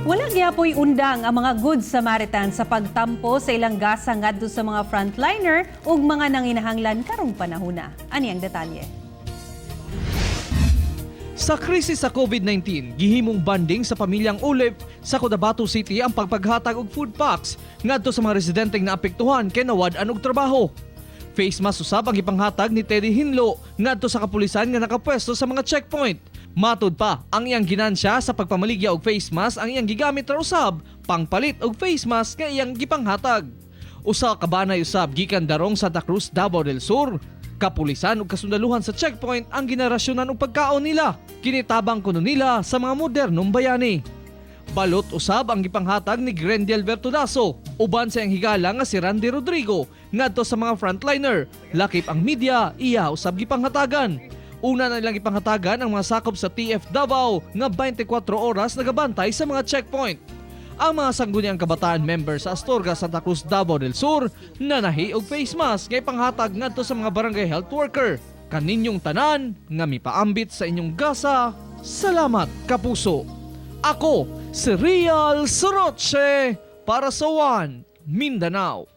Wala gyapon undang ang mga Good Samaritan sa pagtampo sa ilang gasa ngadto sa mga frontliner ug mga nanginahanglan karong panahona. Ani ang detalye. Sa krisis sa COVID-19, gihimong banding sa pamilyang Ulip sa Cotabato City ang pagpaghatag og food packs ngadto sa mga residenteng naapektuhan kay nawad-an og trabaho. Face mask usab ang ipanghatag ni Teddy Hinlo ngadto sa kapulisan nga nakapwesto sa mga checkpoint. Matud pa, ang iyang ginansya sa pagpamaligya og face mask ang iyang gigamit ra usab pangpalit og face mask nga iyang gipanghatag. Usa ka banay usab gikan darong Santa Cruz, Davao del Sur. Kapulisan ug kasundaluhan sa checkpoint ang ginarasyonan og pagkaon nila. Kinitabang kuno nila sa mga modernong bayani. Balot usab ang gipanghatag ni Grendiel Bertolaso, uban sa iyang higala nga si Randy Rodrigo ngadto sa mga frontliner. Lakip ang media, iya usab gipanghatagan. Una na nilang ipanghatagan ang mga sakop sa TF Davao nga 24 oras nagabantay sa mga checkpoint. Ang mga sangguniang kabataan member sa Astorga, Santa Cruz, Davao del Sur nanahi og face mask nga ipanghatag ngadto sa mga barangay health worker. Kaninyong tanan nga mipaambit sa inyong gasa, salamat kapuso. Ako si Real Soroche para sa One Mindanao.